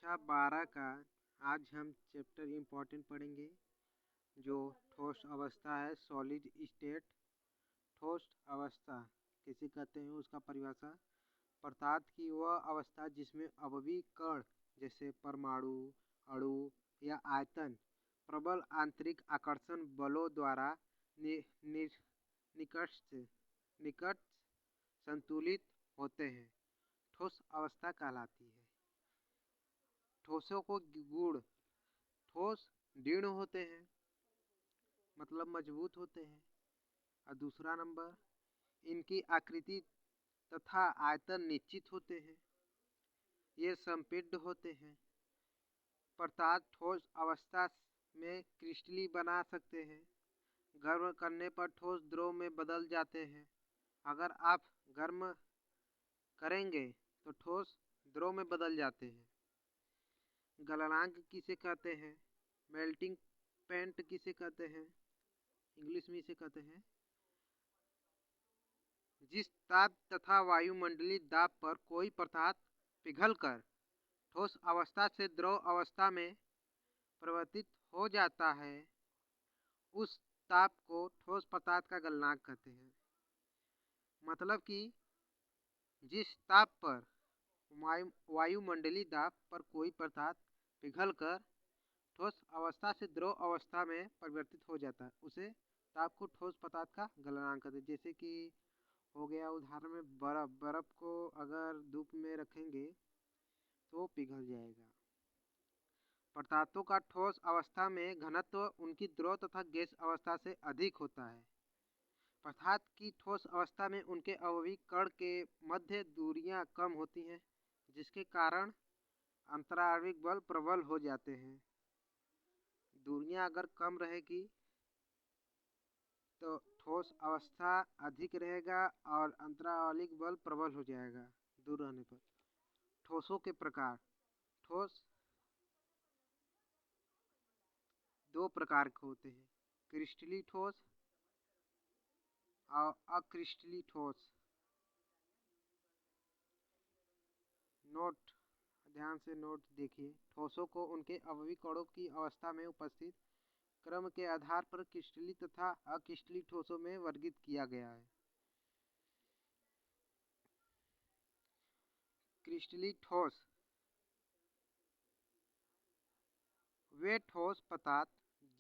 कक्षा 12 का आज हम चैप्टर इम्पोर्टेंट पढ़ेंगे जो ठोस अवस्था है। Solid state. ठोस अवस्था किसे कहते हैं उसका परिभाषा। पदार्थ की वह अवस्था जिसमें अवयवी कण जैसे परमाणु, अणु या आयतन प्रबल आंतरिक आकर्षण बलों द्वारा नि, नि, निकट निकट संतुलित होते हैं, ठोस अवस्था कहलाती है। ठोसों को गुण: ठोस दृढ़ होते हैं, मतलब मजबूत होते हैं। और दूसरा नंबर, इनकी आकृति तथा आयतन निश्चित होते हैं, ये संपीड्य होते हैं। पदार्थ ठोस अवस्था में क्रिस्टली बना सकते हैं। गर्म करने पर ठोस द्रव में बदल जाते हैं। अगर आप गर्म करेंगे तो ठोस द्रव में बदल जाते हैं। गलनांक किसे कहते हैं? मेल्टिंग पॉइंट किसे कहते हैं? इंग्लिश में इसे कहते हैं जिस ताप तथा वायुमंडलीय दाब पर कोई पदार्थ पिघलकर ठोस अवस्था से द्रव अवस्था में परिवर्तित हो जाता है, उस ताप को ठोस पदार्थ का गलनांक कहते हैं। मतलब कि जिस ताप पर वायुमंडलीय दाब पर कोई पदार्थ पिघलकर ठोस अवस्था से द्रव अवस्था में परिवर्तित हो जाता है, उसे ताप को ठोस पदार्थ का गलनांक कहते हैं। जैसे कि हो गया उदाहरण में बर्फ को अगर धूप में रखेंगे तो पिघल जाएगा। पदार्थों का ठोस अवस्था में घनत्व उनकी द्रव तथा गैस अवस्था से अधिक होता है। पदार्थ की ठोस अवस्था में उनके अवयवी कण के मध्य दूरियां कम होती हैं, जिसके कारण अंतराणविक बल प्रबल हो जाते हैं। दूरियां अगर कम रहेगी तो ठोस अवस्था अधिक रहेगा और अंतरावलिक बल प्रबल हो जाएगा दूर रहने पर। ठोसों के प्रकार: ठोस दो प्रकार के होते हैं, क्रिस्टलीय ठोस और अक्रिस्टलीय ठोस। नोट, ध्यान से नोट देखिए। ठोसों को उनके अवयवी कणों की अवस्था में उपस्थित क्रम के आधार पर क्रिस्टलीय तथा अक्रिस्टलीय ठोसों में वर्गीकृत किया गया है। क्रिस्टलीय ठोस वे ठोस पदार्थ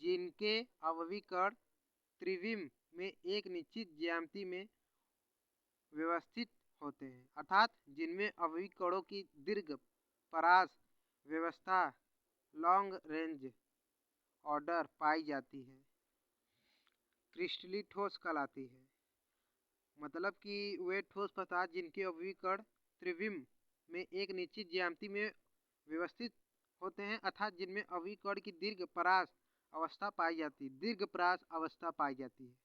जिनके अवयवी कण त्रिविम में एक निश्चित ज्यामिति में व्यवस्थित होते हैं, अर्थात जिनमें अवयवी कणों की दीर्घ परास व्यवस्था लॉन्ग रेंज ऑर्डर पाई जाती है, क्रिस्टलीय ठोस कहलाती है। मतलब कि वे ठोस पदार्थ जिनके अवयवी कण त्रिविम में एक निश्चित ज्यामिति में व्यवस्थित होते हैं, अर्थात जिनमें अवयवी कण की दीर्घ परास अवस्था पाई जाती है, दीर्घ परास अवस्था पाई जाती है,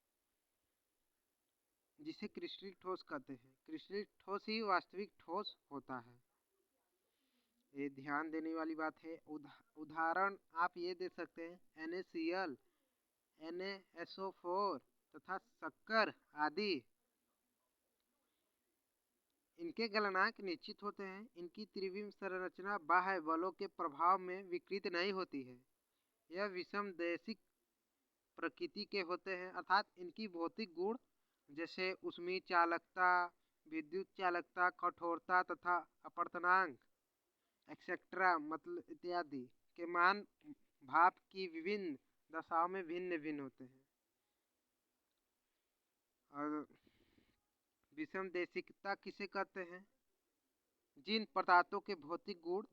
जिसे क्रिस्टलीय ठोस कहते हैं। क्रिस्टलीय ठोस ही वास्तविक ठोस होता है। ये ध्यान देने वाली बात है। उदाहरण आप ये दे सकते हैं, NaCl, NaSO4 तथा शक्कर आदि। इनके गलनांक निश्चित होते हैं। इनकी त्रिविम संरचना बाह्य बलों के प्रभाव में विकृत नहीं होती है। यह विषमदैशिक प्रकृति के होते हैं, अर्थात इनकी भौतिक गुण जैसे ऊष्मीय चालकता, विद्युत चालकता, कठोरता तथा अपवर्तनांक एक्सेट्रा मतलब इत्यादि के मान भाप की विभिन्न दशाओं में भिन्न भिन्न होते हैं। और विषमदैशिकता किसे कहते हैं? जिन पदार्थों के भौतिक गुण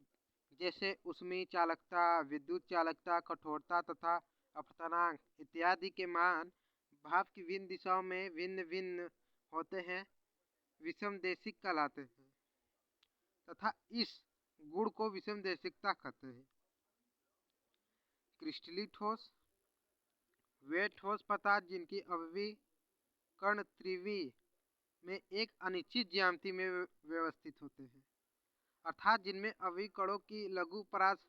जैसे ऊष्मीय चालकता, विद्युत चालकता, कठोरता तथा अपवर्तनांक इत्यादि के मान भाप की विभिन्न दिशाओं में भिन्न भिन्न होते हैं, विषमदैशिक कहलाते हैं तथा इस गुण को विषमदैशिकता कहते हैं। क्रिस्टलीय ठोस वे ठोस पदार्थ जिनकी अवयवी कण त्रिविम में एक अनिश्चित ज्यामिति में व्यवस्थित होते हैं, अर्थात जिनमें अवयवी कणों की लघु परास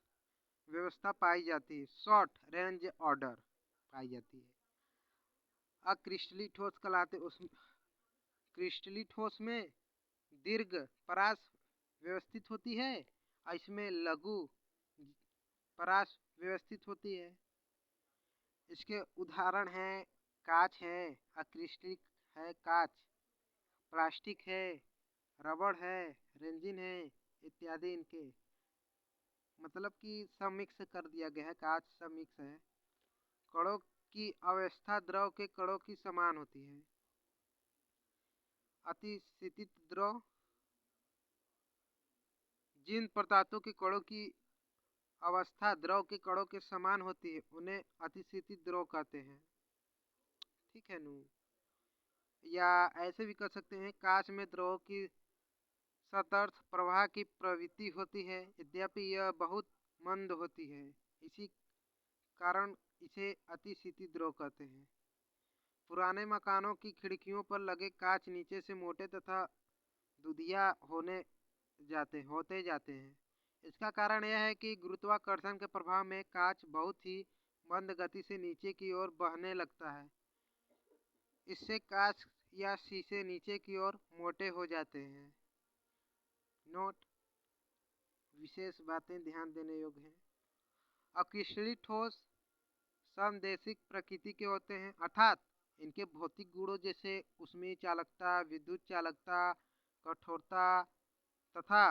व्यवस्था पाई जाती है, शॉर्ट रेंज ऑर्डर पाई जाती है। अक्रिस्टलीय ठोस कहलाते। क्रिस्टलीय ठोस में दीर्घ परास व्यवस्थित होती है और इसमें लघु परास व्यवस्थित होती है। इसके उदाहरण हैं कांच है, अक्रिस्टलिक है कांच, प्लास्टिक है, रबड़ है, रेजिन है इत्यादि। इनके मतलब कि सब मिक्स कर दिया गया है, कांच सब मिक्स है। कणों की अवस्था द्रव के कणों की समान होती है। अतिशीतित द्रव, जिन पदार्थों के कणों की अवस्था द्रव के कणों के समान होती है उन्हें अतिशीतित द्रव कहते हैं। ठीक है नू। या ऐसे भी कर सकते हैं, कांच में द्रव की सतर्थ प्रवाह की प्रवृत्ति होती है, यद्यपि यह बहुत मंद होती है, इसी कारण इसे अतिशीतित द्रव कहते हैं। पुराने मकानों की खिड़कियों पर लगे कांच नीचे से मोटे तथा दुधिया होते जाते हैं। इसका कारण यह है कि गुरुत्वाकर्षण के प्रभाव में कांच बहुत ही मंद गति से नीचे की ओर बहने लगता है। इससे कांच या शीशे नीचे की ओर मोटे हो जाते हैं। नोट: विशेष बातें ध्यान देने योग्य हैं। अक्रिस्टलीय ठोस समदैशिक प्रकृति के होते हैं, अर्थात इनके भौतिक गुणों जैसे ऊष्मीय चालकता, विद्युत चालकता, कठोरता तथा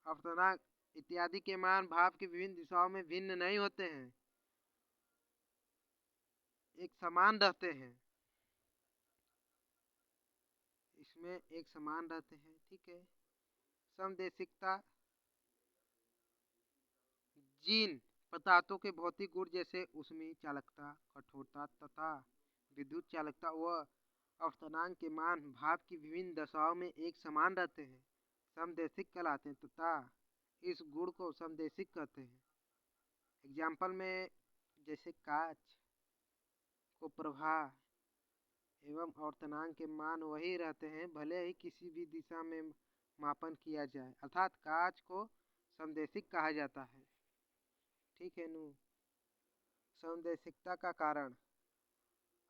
अपवर्तनांक इत्यादि के मान भाप की विभिन्न दिशाओं में भिन्न नहीं होते हैं, एक समान रहते हैं। इसमें एक समान रहते हैं। ठीक है। समदैशिकता, जिन पदार्थों के भौतिक गुण जैसे ऊष्मीय चालकता, कठोरता तथा विद्युत चालकता व अपवर्तनांक के मान भाप की विभिन्न दशाओं में एक समान रहते हैं, समदैशिक कहलाते हैं तथा इस गुण को समदैशिक कहते हैं। एग्जाम्पल में जैसे कांच को प्रवाह एवं अपवर्तनांक के मान वही रहते हैं भले ही किसी भी दिशा में मापन किया जाए, अर्थात कांच को समदैशिक कहा जाता है। ठीक है नू। समदैशिकता का कारण: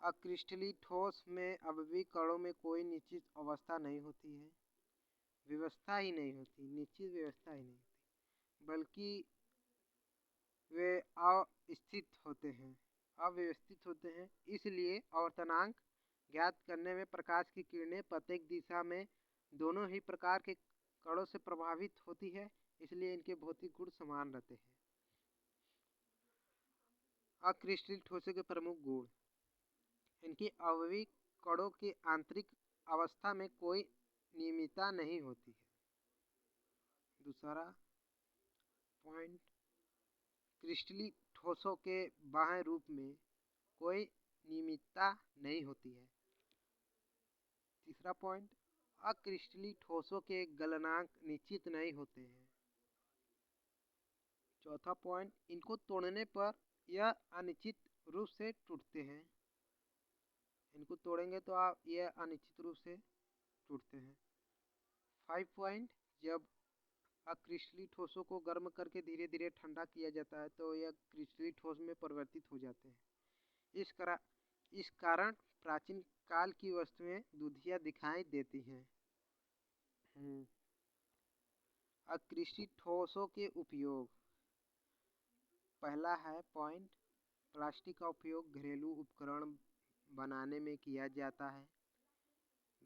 अक्रिस्टलीय ठोस में अवयवी कणों में कोई निश्चित अवस्था नहीं होती है, व्यवस्था ही नहीं होती, निश्चित व्यवस्था ही नहीं होती, बल्कि वे अव्यवस्थित होते हैं। इसलिए आवर्तनांक ज्ञात करने में प्रकाश की किरणें प्रत्येक दिशा में दोनों ही प्रकार के कणों से प्रभावित होती है, इसलिए इनके भौतिक गुण समान रहते हैं। अक्रिस्टलीय ठोसों के प्रमुख गुण: इनकी अवयवी कणों की आंतरिक अवस्था में कोई नियमितता नहीं होती है। दूसरा पॉइंट, क्रिस्टलीय ठोसों के बाह्य रूप में कोई नियमितता नहीं होती है। तीसरा पॉइंट, अक्रिस्टलीय ठोसों के गलनांक निश्चित नहीं होते हैं। चौथा पॉइंट, इनको तोड़ने पर यह अनिश्चित रूप से टूटते हैं। इनको तोड़ेंगे तो यह अनिश्चित रूप से टूटते हैं। 5 पॉइंट, जब अक्रिस्टलीय ठोसों को गर्म करके धीरे धीरे ठंडा किया जाता है तो यह क्रिस्टलीय ठोस में परिवर्तित हो जाते हैं। इस कारण प्राचीन काल की वस्तुएं दुधिया दिखाई देती हैं। अक्रिस्टलीय ठोसों के उपयोग: पहला है पॉइंट, प्लास्टिक का उपयोग घरेलू उपकरण बनाने में किया जाता है।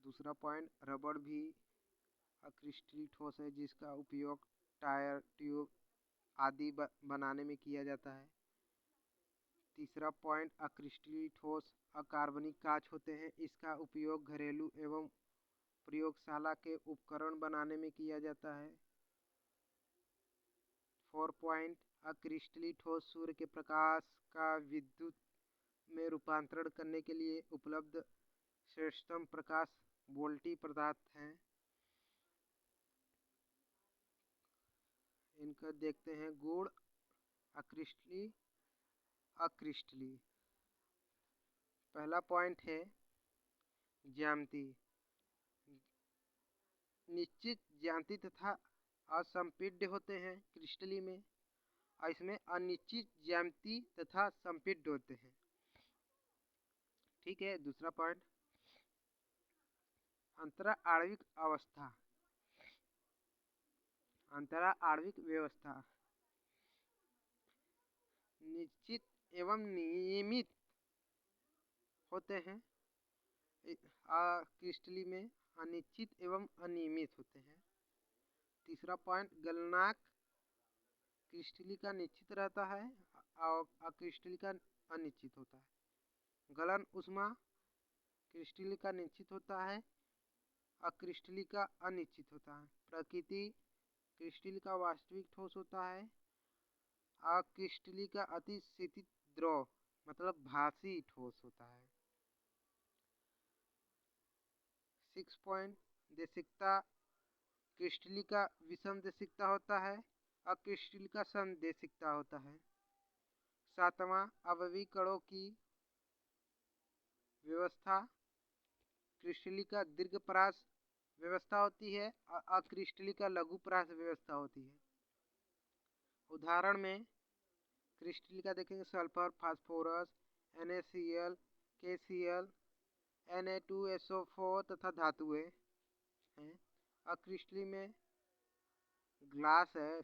दूसरा पॉइंट, रबड़ भी अक्रिस्टलीय ठोस है जिसका उपयोग टायर, ट्यूब आदि बनाने में किया जाता है। तीसरा पॉइंट, अक्रिस्टलीय ठोस अकार्बनिक कांच होते हैं, इसका उपयोग घरेलू एवं प्रयोगशाला के उपकरण बनाने में किया जाता है। 4 पॉइंट, अक्रिस्टलीय ठोस सूर्य के प्रकाश का विद्युत में रूपांतरण करने के लिए उपलब्ध श्रेष्ठतम प्रकाश वोल्टी पदार्थ हैं। इनका देखते हैं गुण: अक्रिस्टलीय, अक्रिस्टलीय। पहला पॉइंट है ज्यामिति, निश्चित ज्यामिति तथा असंपीड्य होते हैं क्रिस्टलीय में, और इसमें अनिश्चित ज्यामिति तथा संपीड्य होते हैं। ठीक है। दूसरा पॉइंट, अंतरा आणविक अवस्था, अंतरा आणविक व्यवस्था। निश्चित एवं नियमित होते हैं। क्रिस्टली में अनिश्चित एवं अनियमित होते हैं। तीसरा पॉइंट, गलनांक क्रिस्टली का निश्चित रहता है और अक्रिस्टली का अनिश्चित होता है। गलन ऊष्मा क्रिस्टली का निश्चित होता है, अक्रिस्टली का अनिश्चित होता है। प्रकृति क्रिस्टली का वास्तविक ठोस होता है, अक्रिस्टली का अति शिथिल द्रव मतलब भासी ठोस होता है। 6 पॉइंट, देशिकता क्रिस्टली का विषम देशिकता होता है, अक्रिस्टली का समदेशिकता होता है। 7वां, अवयवी कणों की व्यवस्था क्रिस्टली का दीर्घपरास व्यवस्था होती है और अक्रिस्टली का लघुपरास व्यवस्था होती है। उदाहरण में क्रिस्टली का देखेंगे sulphur, phosphorus, NaCl, KCl, Na2SO4 तथा धातुएं हैं। अक्रिस्टली में ग्लास है,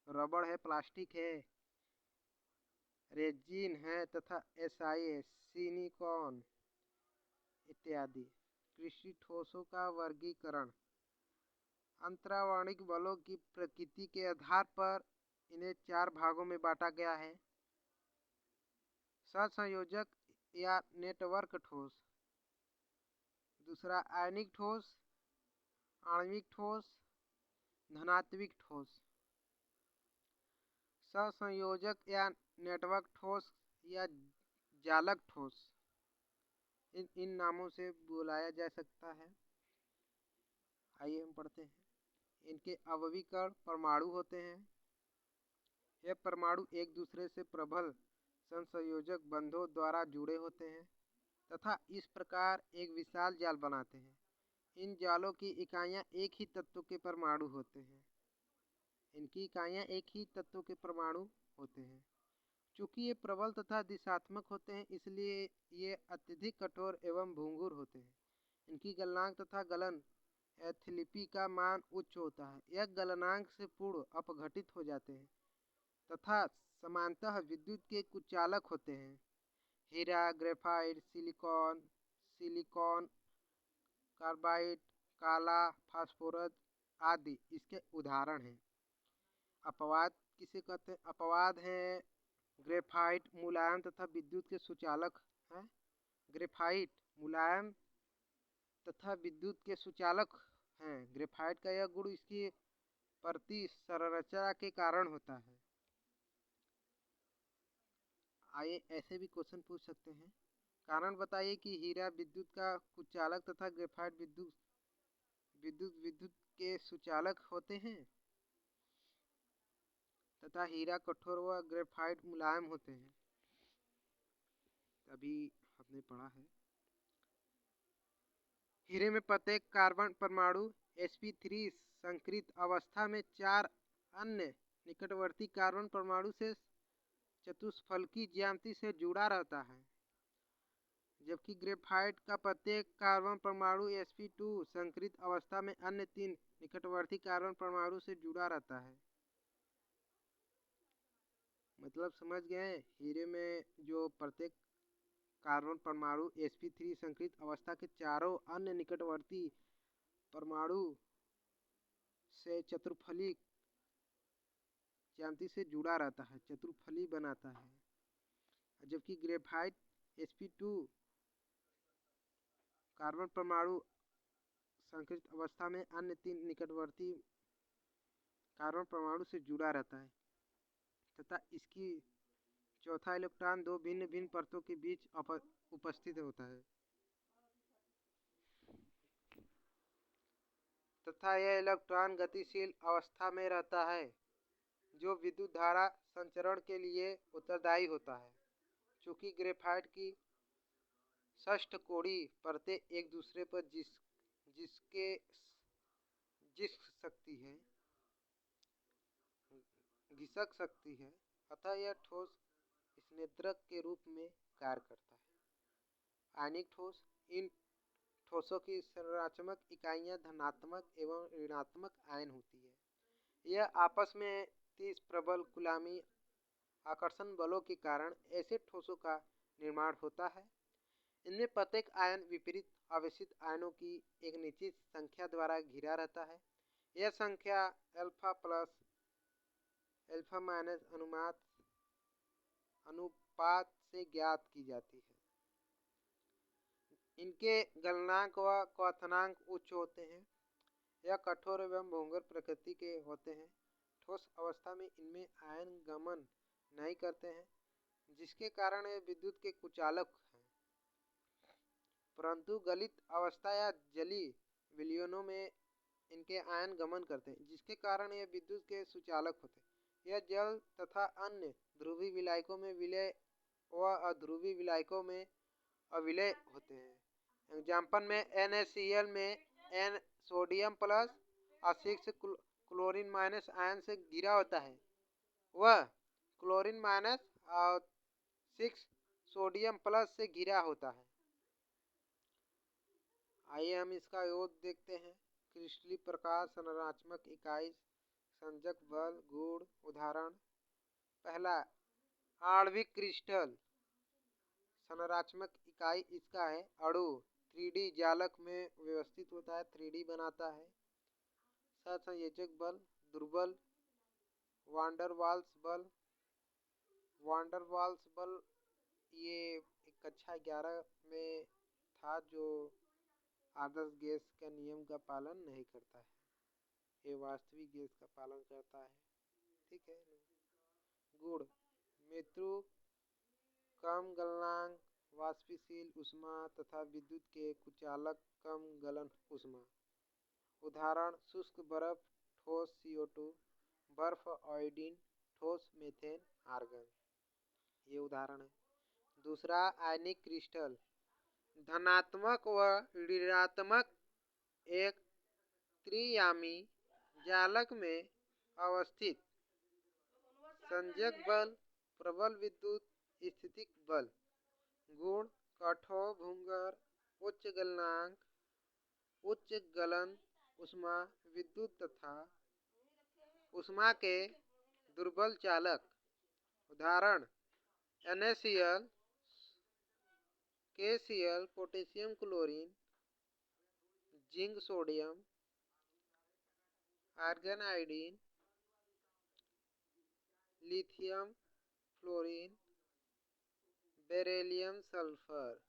रबड़ है, प्लास्टिक है, रेजिन है तथा SI है, सिलिकॉन इत्यादि। क्रिस्टली ठोसों का वर्गीकरण अंतरावणिक बलों की प्रकृति के आधार पर इन्हें 4 भागों में बांटा गया है। सहसंयोजक या नेटवर्क ठोस, दूसरा आयनिक ठोस, आणविक ठोस, धनात्विक ठोस। सहसंयोजक या नेटवर्क ठोस या जालक ठोस इन नामों से बुलाया जा सकता है। आइए हम पढ़ते हैं। इनके आवयवी कण परमाणु होते हैं। यह परमाणु एक दूसरे से प्रबल संसंयोजक बंधों द्वारा जुड़े होते हैं तथा इस प्रकार एक विशाल जाल बनाते हैं। इन जालों की इकाइयां एक ही तत्व के परमाणु होते हैं। इनकी इकाइयां एक ही तत्व के परमाणु होते हैं। चूँकि ये प्रबल तथा दिशात्मक होते हैं इसलिए ये अत्यधिक कठोर एवं भंगुर होते हैं। इनकी गलनांक तथा गलन एंथैल्पी का मान उच्च होता है। यह गलनांक से पूर्ण अपघटित हो जाते हैं तथा समानतः विद्युत के कुचालक होते हैं। हीरा, ग्रेफाइट, सिलिकॉन, सिलिकॉन कार्बाइड, काला, फास्फोरस आदि इसके उदाहरण हैं। अपवाद किसे कहते हैं? अपवाद हैं ग्रेफाइट मुलायम तथा विद्युत के सुचालक है। ग्रेफाइट मुलायम तथा विद्युत के सुचालक हैं। ग्रेफाइट का यह गुण इसकी प्रति संरचना के कारण होता है। आइए ऐसे भी क्वेश्चन पूछ सकते हैं। कारण बताइए कि हीरा विद्युत का कुचालक तथा ग्रेफाइट विद्युत के सुचालक होते हैं तथा हीरा कठोर व ग्रेफाइट मुलायम होते हैं। अभी हमने पढ़ा है। हीरे में प्रत्येक कार्बन परमाणु sp3 संकृत अवस्था में 4 अन्य निकटवर्ती कार्बन परमाणु से चतुष्फलकी ज्यामिति से जुड़ा रहता है, जबकि ग्रेफाइट का प्रत्येक कार्बन परमाणु sp2 संकृत अवस्था में अन्य 3 निकटवर्ती कार्बन परमाणु से जुड़ा रहता है। मतलब समझ गए? हीरे में जो प्रत्येक कार्बन परमाणु sp3 संकृत अवस्था के चारों अन्य निकटवर्ती परमाणु से चतुर्फली ज्यामिति से जुड़ा रहता है, चतुर्फली बनाता है। जबकि ग्रेफाइट sp2 कार्बन परमाणु संकृत अवस्था में अन्य 3 निकटवर्ती कार्बन परमाणु से जुड़ा रहता है तथा इसकी चौथा इलेक्ट्रॉन 2 भिन्न भिन्न परतों के बीच उपस्थित होता है तथा यह इलेक्ट्रॉन गतिशील अवस्था में रहता है, जो विद्युत धारा संचरण के लिए उत्तरदायी होता है। चूँकि ग्रेफाइट की षष्ठकोणीय परतें एक दूसरे पर घिसक सकती है, अतः यह ठोस स्नेत्रक के रूप में कार्य करता है। आयनिक ठोस, इन ठोसों की संरचनात्मक इकाइयां धनात्मक एवं ऋणात्मक आयन होती है। यह आपस में 30 प्रबल गुलामी आकर्षण बलों के कारण ऐसे ठोसों का निर्माण होता है। इनमें प्रत्येक आयन विपरीत आवेशित आयनों की एक निश्चित संख्या द्वारा घिरा रहता है। यह संख्या अल्फा प्लस अल्फा माइनस अनुपात से ज्ञात की जाती है। इनके गलनांक व क्वथनांक उच्च होते हैं। यह कठोर एवं भंगुर प्रकृति के होते हैं। ठोस अवस्था में इनमें आयन गमन नहीं करते हैं, जिसके कारण ये विद्युत के कुचालक हैं। परंतु गलित अवस्था या जलीय विलयनों में इनके आयन गमन करते हैं, जिसके कारण ये विद्युत के सुचालक होते हैं। यह जल तथा अन्य ध्रुवीय विलायकों में विलय व अध्रुवीय विलायकों में अविलय होते हैं। एग्जाम्पल में NaCl में N सोडियम प्लस और 6 क्लोरीन माइनस आयन से घिरा होता है, वह क्लोरीन माइनस और 6 सोडियम प्लस से घिरा होता है। आइए हम इसका योग देखते हैं। क्रिस्टलीय प्रकार, संरचनात्मक इकाई, संयोजक बल, गुण। उदाहरण पहला आणविक क्रिस्टल। संरचनात्मक इकाई इसका है अणु 3D जालक में व्यवस्थित होता है, 3D बनाता है। सहसंयोजक बल, दुर्बल वांडरवाल्स बल। वांडरवाल्स बल ये कक्षा 11 में था, जो आदर्श गैस का नियम का पालन नहीं करता है, ये वास्तविक गैस का पालन करता है। ठीक है। गुण मृत्यु, कम गलनांक, वाष्पशील ऊष्मा तथा विद्युत के कुचालक, कम गलन ऊष्मा। उदाहरण शुष्क बर्फ, ठोस CO2, बर्फ आयोडीन, ठोस मीथेन आर्गन। ये उदाहरण है। दूसरा आयनिक क्रिस्टल। धनात्मक व ऋणात्मक एक त्रियामी जालक में अवस्थित। संयोजक बल, प्रबल विद्युत स्थितिक बल। गुण कठोर भंगुर, उच्च गलनांक, उच्च गलन ऊष्मा, विद्युत तथा ऊष्मा के दुर्बल चालक। उदाहरण NaCl, KCl, potassium chlorine, zinc sodium, argon iodine, lithium fluorine, beryllium sulphur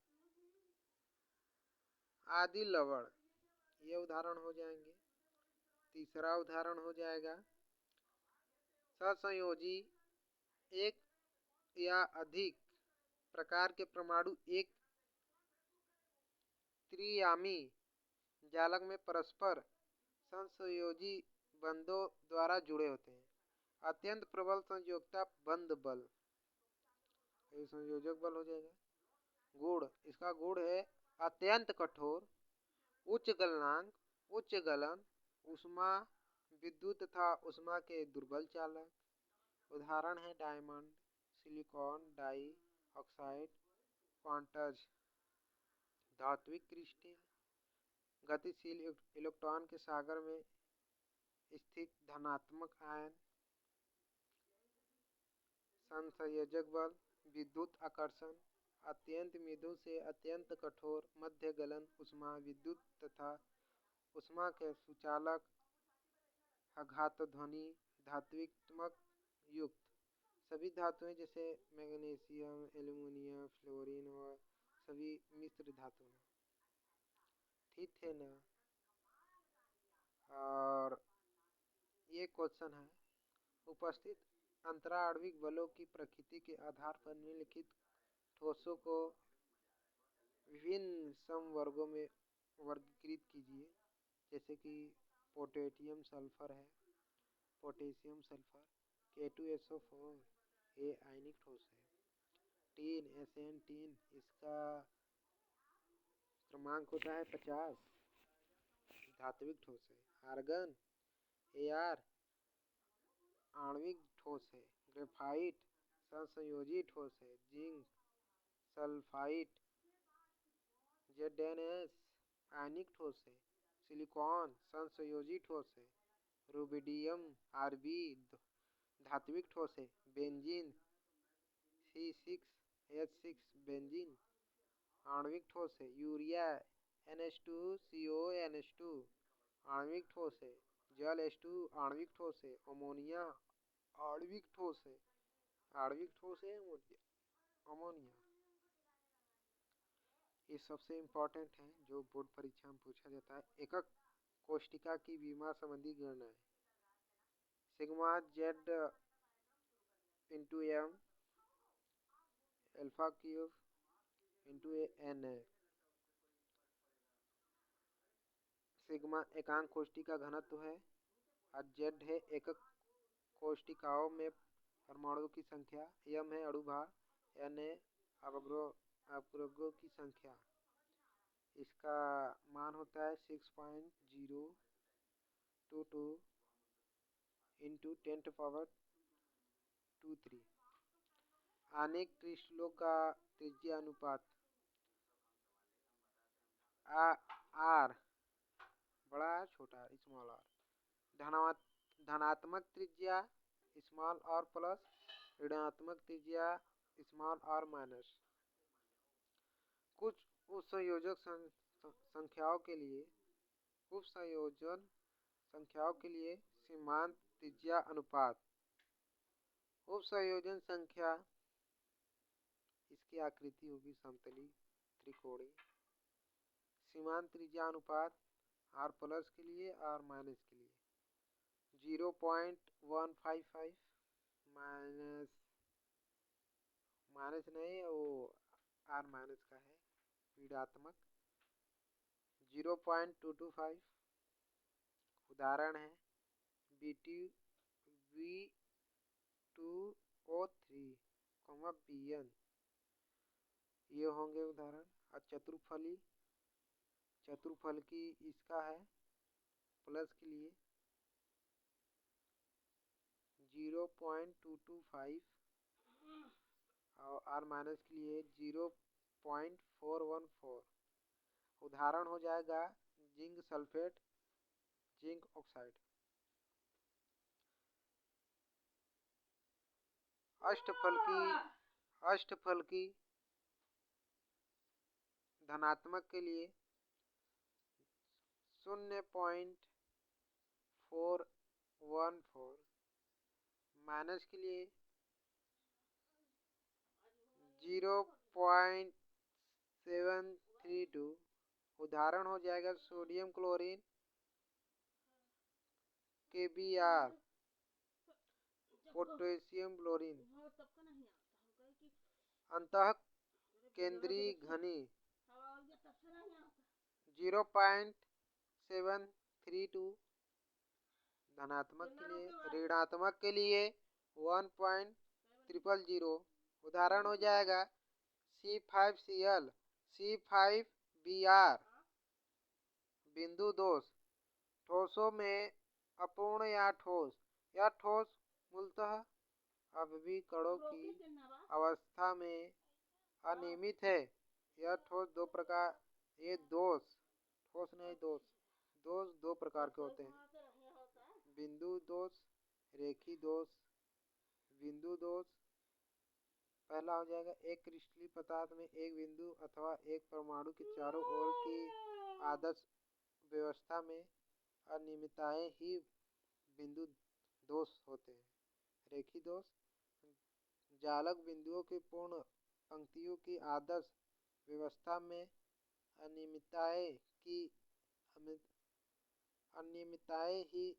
आदि लवण। ये उदाहरण हो जाएंगे। तीसरा उदाहरण हो जाएगा सहसंयोजी। एक या अधिक प्रकार के परमाणु एक त्रियामी जालक में परस्पर सहसंयोजी बंधों द्वारा जुड़े होते हैं। अत्यंत प्रबल संयोजकता बंध बल, ये संयोजक बल हो जाएगा। गुण इसका गुण है अत्यंत कठोर, उच्च गलनांक, उच्च गलन ऊष्मा, विद्युत तथा ऊष्मा के दुर्बल चालक। उदाहरण है diamond, silicon dioxide, quartz. धात्विक क्रिस्टल। गतिशील इलेक्ट्रॉन के सागर में स्थित धनात्मक आयन। संसंयोजक बल, विद्युत आकर्षण, अत्यंत मृदु से अत्यंत कठोर, मध्य गलन ऊष्मा, विद्युत तथा ऊष्मा के सुचालक, आघात ध्वनि, धात्विकत्मक युक्त। सभी धातुएं जैसे मैग्नीशियम, एल्यूमिनियम, फ्लोरीन और सभी मिश्र धातु हैं। ठीक है ना। और ये क्वेश्चन है, उपस्थित अंतराणविक बलों की प्रकृति के आधार पर निम्नलिखित ठोसों को विभिन्न समवर्गों में वर्गीकृत कीजिए। जैसे कि पोटेशियम सल्फर है, पोटेशियम सल्फर K2SO4, ये आयनिक ठोस है। टीन SN3, इसका क्रमांक होता है 50, धात्विक ठोस है। आर्गन Ar, आणविक ठोस है। ग्रेफाइट सहसंयोजी ठोस है। जिंक सल्फाइड ZnS, आयनिक ठोस है। सिलिकॉन सहसंयोजी ठोस है। रुबिडियम Rb, धात्विक ठोस है। बेंजीन C6H6 बेंजीन आणविक ठोस है। यूरिया NH2CO NH2 आणविक ठोस है। जल H2 आणविक ठोस है। अमोनिया आणविक ठोस है। आणविक ठोस है अमोनिया। ये सबसे इम्पोर्टेंट है जो बोर्ड परीक्षा में पूछा जाता है। एकक कोष्टिका की विमा संबंधी गणना है। Sigma Z into M alpha cube into N है। सिग्मा एकांक कोष्टिका घनत्व है और जेड है एकक कोष्टिकाओं में परमाणुओं की संख्या, एम है अणु भार, एन है अवरोधों की संख्या। इसका मान होता है 6.022 इंटू 10⁻²3। आणिक क्रिस्टलों का त्रिज्या अनुपात आर बड़ा छोटा स्मॉल आर। धनात्मक त्रिज्या स्मॉल आर प्लस, ऋणात्मक त्रिज्या स्मॉल आर माइनस। कुछ उपसंयोजन संख्याओं के लिए सीमांत त्रिज्या अनुपात। उपसंयोजन संख्या इसकी आकृति होगी समतली त्रिकोणीय। सीमांत त्रिज्या अनुपात आर प्लस के लिए और माइनस के लिए 0.155 माइनस नहीं, वो आर माइनस का है। ऋणात्मक 0.225। उदाहरण है B2O3, Bn। ये होंगे उदाहरण। और चतुर्फलकी इसका है प्लस के लिए 0.225 और आर माइनस के लिए 0.414। उदाहरण हो जाएगा जिंक सल्फेट, जिंक ऑक्साइड। अष्टफलकी धनात्मक के लिए 0.414, माइनस के लिए 0.732। उदाहरण हो जाएगा sodium chlorine KBr, potassium chlorine. अंतः केंद्रीय घनी 0.732 धनात्मक के लिए। ऋणात्मक के लिए 1.000। उदाहरण हो जाएगा C5Cl, C5Br। बिंदु दोष ठोसों में अपूर्ण या ठोस मूलतः अब भी कणों की अवस्था में अनियमित है। यह ठोस दो प्रकार के होते हैं। बिंदु दोष, रेखी दोष। बिंदु दोष पहला हो जाएगा एक क्रिस्टलीय पदार्थ में एक बिंदु अथवा एक परमाणु के चारों ओर की आदर्श व्यवस्था में अनियमितताएं ही बिंदु दोष होते हैं। रेखी दोष जालक बिंदुओं के पूर्ण पंक्तियों की आदर्श व्यवस्था में अनियमितताएं ही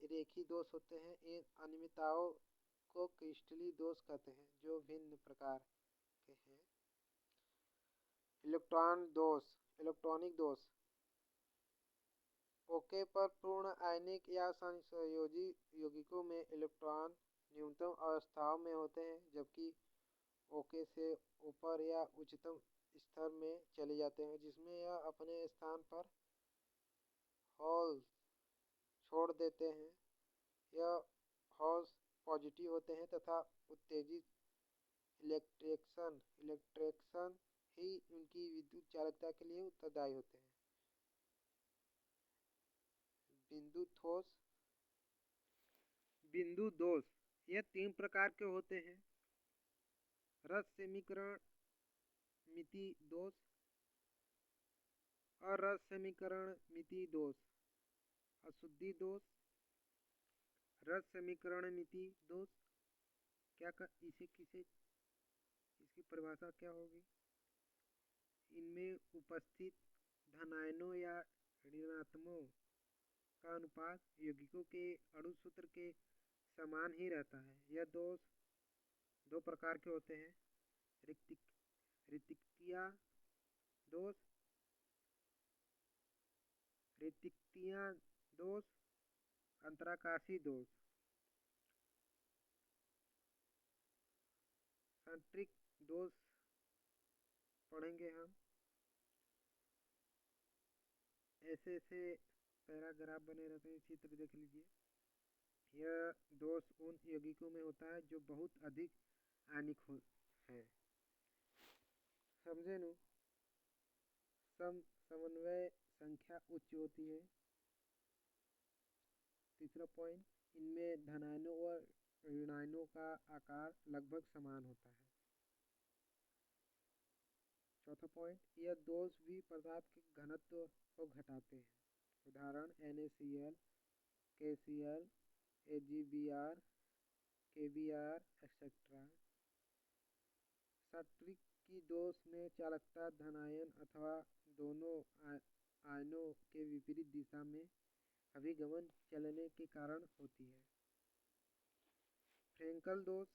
रेखी दोष होते हैं। इन अनियमितताओं को क्रिस्टलीय दोष कहते हैं जो भिन्न प्रकार के हैं। इलेक्ट्रॉनिक दोष ओके पर पूर्ण आयनिक या संयोजी यौगिकों में इलेक्ट्रॉन न्यूनतम अवस्थाओं में होते हैं, जबकि ओके से ऊपर या उच्चतम स्तर में चले जाते हैं, जिसमें यह अपने स्थान पर होल्स छोड़ देते हैं। यह होल्स पॉजिटिव होते हैं तथा उत्तेजित इलेक्ट्रेशन ही उनकी विद्युत चालकता के लिए उत्तरदायी होते हैं। बिंदु दोष ये 3 प्रकार के होते हैं। रस समीकरण मिति दोष, अरस समीकरण मिति दोष, अशुद्धि दोष, रस समीकरण मिति दोष। इसकी परिभाषा क्या होगी? इनमें उपस्थित धनायनों या ऋणात्मकों का अनुपात यौगिकों के अणु सूत्र के समान ही रहता है। यह दोष दो प्रकार के होते हैं, रिक्तियाँ दोष, अंतराकाशी दोष। सांट्रिक दोष पढ़ेंगे हम। ऐसे पैराग्राफ बने रहते हैं, चित्र देख लीजिए। यह दोष उन यौगिकों में होता है जो बहुत अधिक आयनिक है। समझे नु? समन्वय संख्या उच्च होती है। तीसरा पॉइंट, इनमें धनायनों व ऋणायनों का आकार लगभग समान होता है। चौथा पॉइंट, यह दोष भी पदार्थ के घनत्व को घटाते हैं। उदाहरण NaCl, KCl, AgBr, KBr etcetera. सांट्रिक की दोष में चालकता धनायन अथवा दोनों आयनों के विपरीत दिशा में अभिगमन चलने के कारण होती है। फ्रेंकल दोष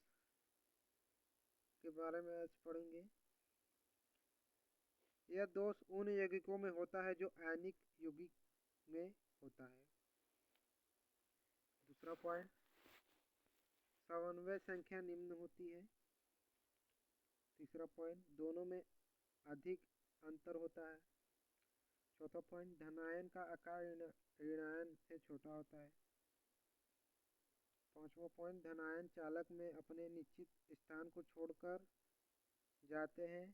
के बारे में आज पढ़ेंगे। यह दोष उन यौगिकों में होता है जो आयनिक यौगिक में होता है। दूसरा पॉइंट, समन्वय संख्या निम्न होती है। तीसरा पॉइंट, दोनों में अधिक अंतर होता है। चौथा पॉइंट, धनायन का आकार ऋणायन से छोटा होता है। पांचवा पॉइंट, धनायन चालक में अपने निश्चित स्थान को छोड़कर जाते हैं,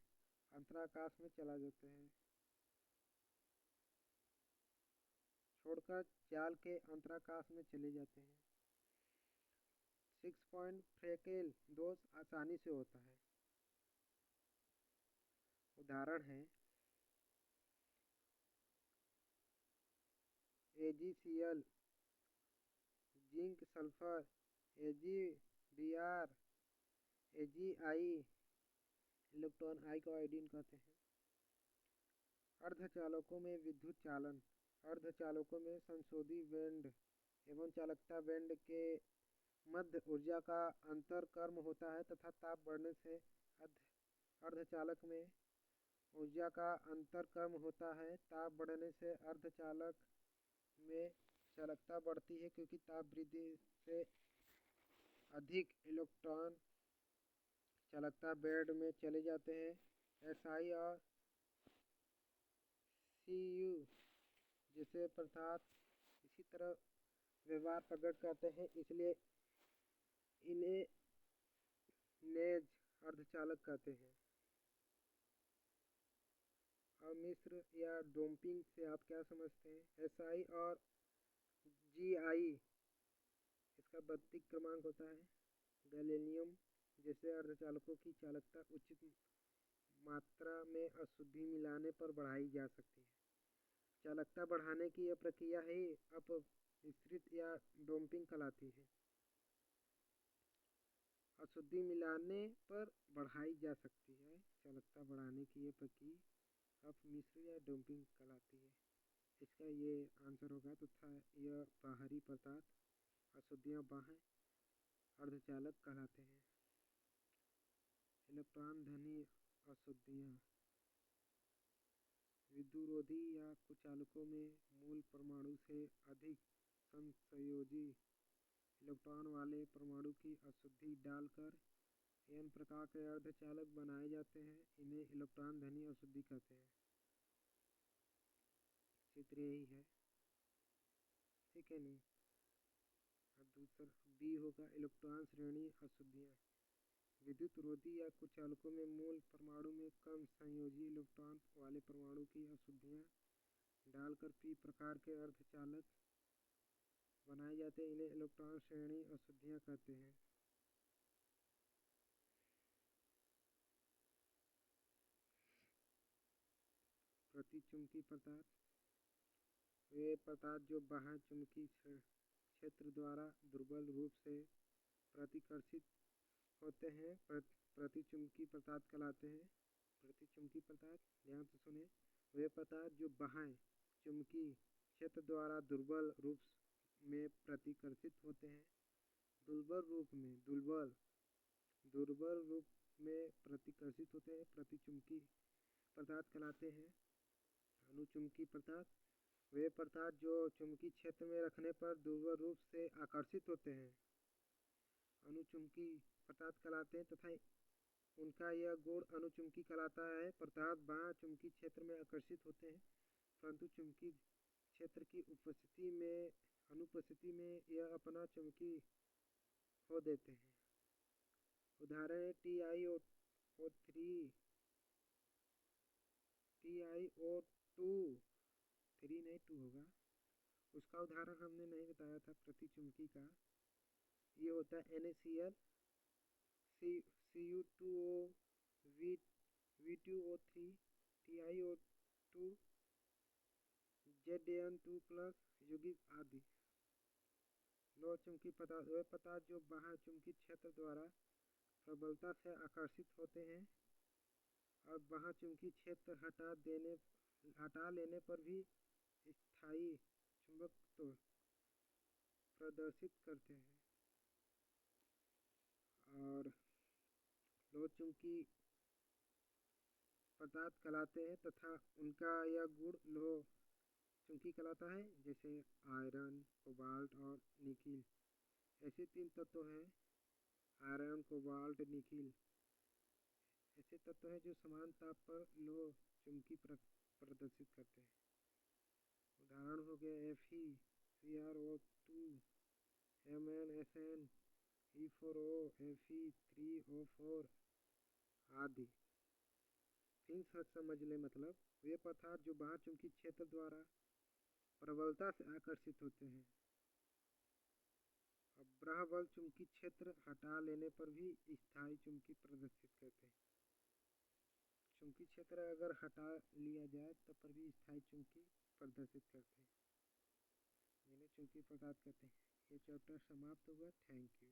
अंतराकाश में चला जाते हैं। छोड़कर जाल के अंतराकाश में चले जाते हैं। 6 पॉइंट, फ्रेंकेल दोष आसानी से होता है। उदाहरण है AgCl, zinc sulphur, AgBr, Agi, electron I को आयोडीन कहते हैं। अर्धचालकों में विद्युत चालन, अर्धचालकों में संशोधी बैंड एवं चालकता बैंड के मध्य ऊर्जा का अंतर कर्म होता है तथा ताप बढ़ने से अर्धचालक में ऊर्जा का अंतर कम होता है। ताप बढ़ने से अर्धचालक में चालकता बढ़ती है क्योंकि ताप वृद्धि से अधिक इलेक्ट्रॉन चालकता बैंड में चले जाते हैं। Si और Cu जैसे पदार्थ इसी तरह व्यवहार प्रकट करते हैं, इसलिए इन्हें नेज अर्धचालक कहते हैं। और मिश्र या डोपिंग से आप क्या समझते हैं? Si और Gi, इसका भौतिक क्रमांक होता है। गैलीनियम जैसे अर्धचालकों की चालकता उचित मात्रा में अशुद्धि मिलाने पर बढ़ाई जा सकती है। चालकता बढ़ाने की यह प्रक्रिया ही अपमिश्रित या डोपिंग कहलाती है। अशुद्धि मिलाने पर बढ़ाई जा सकती है। चालकता बढ़ाने की यह प्रक्रिया अपमिश्र या डोपिंग कहलाती है। इसका ये आंसर होगा। तथा यह बाहरी पदार्थ अशुद्धियाँ बाह्य अर्धचालक कहलाते हैं। इलेक्ट्रॉन धनी अशुद्धियाँ, विद्युतरोधी या कुचालकों में मूल परमाणु से अधिक संसंयोजी इलेक्ट्रॉन वाले परमाणु की अशुद्धि डालकर n प्रकार के अर्धचालक बनाए जाते हैं। इन्हें इलेक्ट्रॉन धनी अशुद्धि कहते हैं। चित्र यही है, ठीक है नहीं? अब दूसरा B होगा, इलेक्ट्रॉन श्रेणी अशुद्धियाँ। विद्युतरोधी या कुचालकों में मूल परमाणु में कम संयोजी इलेक्ट्रॉन वाले परमाणु की अशुद्धियाँ डालकर p प्रकार के अर्धचालक बनाए जाते हैं। इन्हें इलेक्ट्रॉन श्रेणी अशुद्धियाँ कहते हैं। प्रतिचुंबकीय पदार्थ, वे पदार्थ जो बाह्य चुंबकीय क्षेत्र द्वारा दुर्बल रूप से प्रतिकर्षित होते हैं प्रतिचुंबकीय पदार्थ कहलाते हैं। प्रतिचुंबकीय पदार्थ, ध्यान से सुने, वे पदार्थ जो बाह्य चुंबकीय क्षेत्र द्वारा दुर्बल रूप में प्रतिकर्षित होते हैं। दुर्बल रूप में प्रतिकर्षित होते हैं प्रतिचुंबकीय पदार्थ कहलाते हैं। अनुचुंबकीय पदार्थ, वे पदार्थ जो चुंबकीय क्षेत्र में रखने पर दुर्बल रूप से आकर्षित होते हैं अनुचुंबकीय पदार्थ कहलाते हैं तथा उनका यह गुण अनुचुंबकीय कहलाता है। पदार्थ बाह्य चुंबकीय क्षेत्र में आकर्षित होते हैं परंतु चुंबकीय क्षेत्र की अनुपस्थिति में यह अपना चुंबकीय खो देते हैं। उदाहरण है TiO2 होगा, उसका उदाहरण हमने नहीं बताया था प्रतिचुंबकीय का। ये होता है NaCl, Cu2O, V2O3, TiO2, Zn2+ यौगिक आदि। लौह चुंबकीय पदार्थ, वे पदार्थ जो बाह्य चुंबकीय क्षेत्र द्वारा प्रबलता से आकर्षित होते हैं और बाह्य चुंबकीय क्षेत्र हटा लेने पर भी स्थायी चुंबकत्व प्रदर्शित करते हैं और लौह चुंबकीय पदार्थ कहलाते हैं तथा उनका यह गुण लौह चुंबकीय कहलाता है। जैसे आयरन, कोबाल्ट और निकिल, ऐसे 3 तत्व हैं। आयरन, कोबाल्ट, निकिल ऐसे तत्व हैं जो समान ताप पर लौह चुंबकीय प्रदर्शित करते हैं। उदाहरण हो गया Fe, CrO2, MnSn, E4O, Fe3O4 आदि। फिर से समझ ले, मतलब वे पदार्थ जो बाह्य चुंबकीय क्षेत्र द्वारा प्रबलता से आकर्षित होते हैं और बाह्य चुंबकीय क्षेत्र हटा लेने पर भी स्थायी चुंबकीय प्रदर्शित करते हैं। चुंबकीय क्षेत्र अगर हटा लिया जाए तब पर भी स्थायी चुंबकीय प्रदर्शित करते हैं, जिन्हें चुंबकीय पदार्थ कहते हैं। ये चैप्टर समाप्त हुआ। Thank you.